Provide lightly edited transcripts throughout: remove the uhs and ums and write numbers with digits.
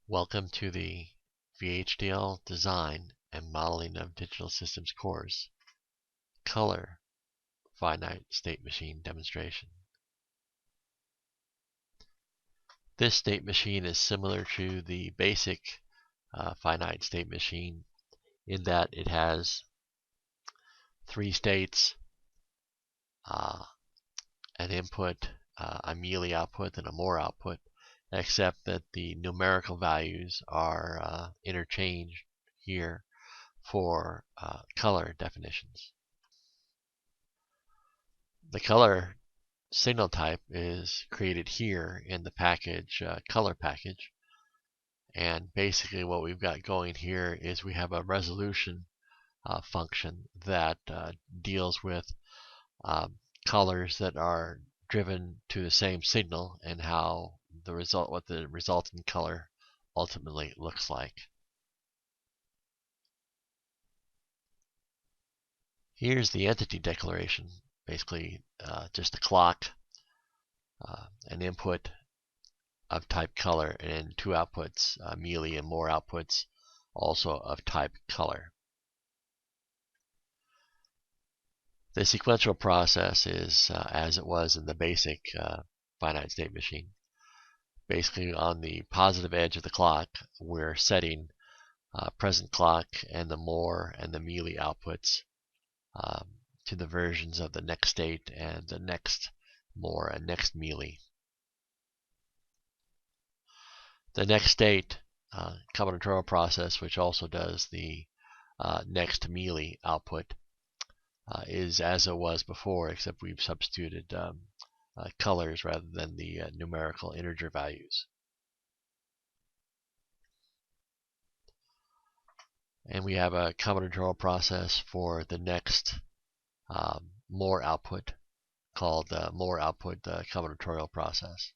Welcome to the Vhdl Design and Modeling of Digital Systems course, Color Finite State Machine Demonstration. This state machine is similar to the basic finite state machine in that it has three states, an input, a mealy output, and a more output, except that the numerical values are interchanged here for color definitions. The color signal type is created here in the package, color package, and basically what we've got going here is we have a resolution function that deals with colors that are driven to the same signal and what the resultant color ultimately looks like. Here's the entity declaration, basically just a clock, an input of type color, and two outputs, mealy and more outputs, also of type color. The sequential process is as it was in the basic finite state machine. Basically, on the positive edge of the clock, we're setting present clock and the more and the mealy outputs to the versions of the next state and the next more and next mealy. The next state combinatorial process, which also does the next mealy output, is as it was before, except we've substituted colors rather than the numerical integer values. And we have a combinatorial process for the next more output called more output combinatorial process.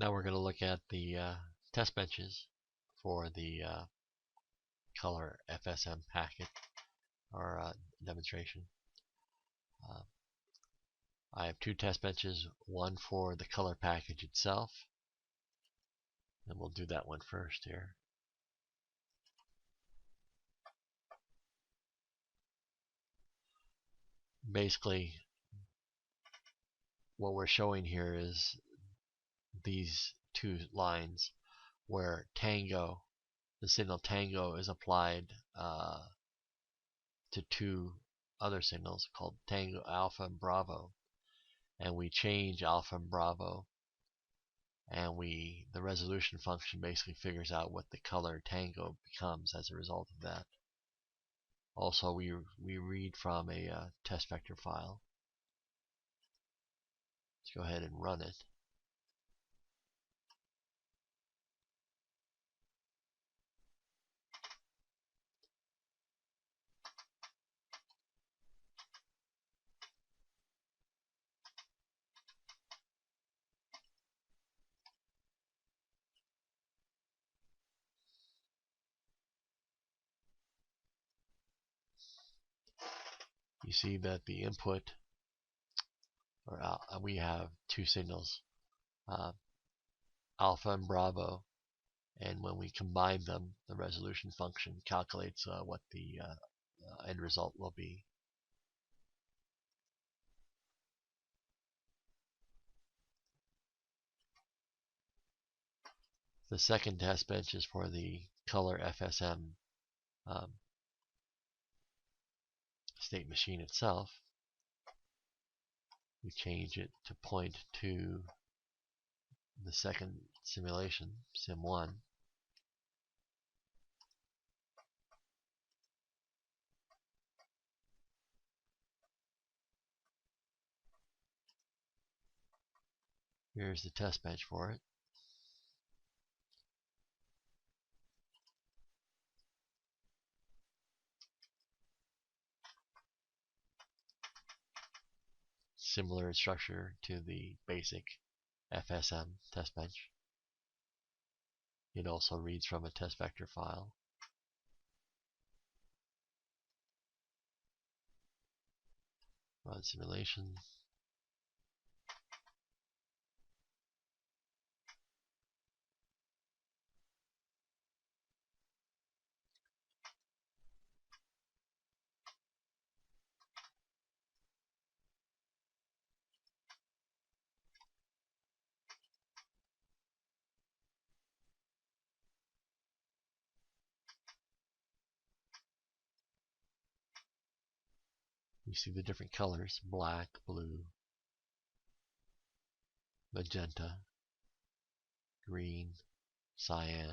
Now we're going to look at the test benches for the color FSM packet or demonstration. I have two test benches, one for the color package itself, and we'll do that one first here. Basically, what we're showing here is these two lines where tango, the signal tango, is applied to two other signals called tango alpha and bravo, and we change alpha and bravo, and the resolution function basically figures out what the color tango becomes as a result of that. Also, we read from a test vector file. Let's go ahead and run it. You see that the input, we have two signals, alpha and bravo, and when we combine them, the resolution function calculates what the end result will be. The second test bench is for the color FSM state machine itself. We change it to point to the second simulation, Sim 1. Here's the test bench for it. Similar in structure to the basic FSM test bench. It also reads from a test vector file. Run simulation. You see the different colors: black, blue, magenta, green, cyan,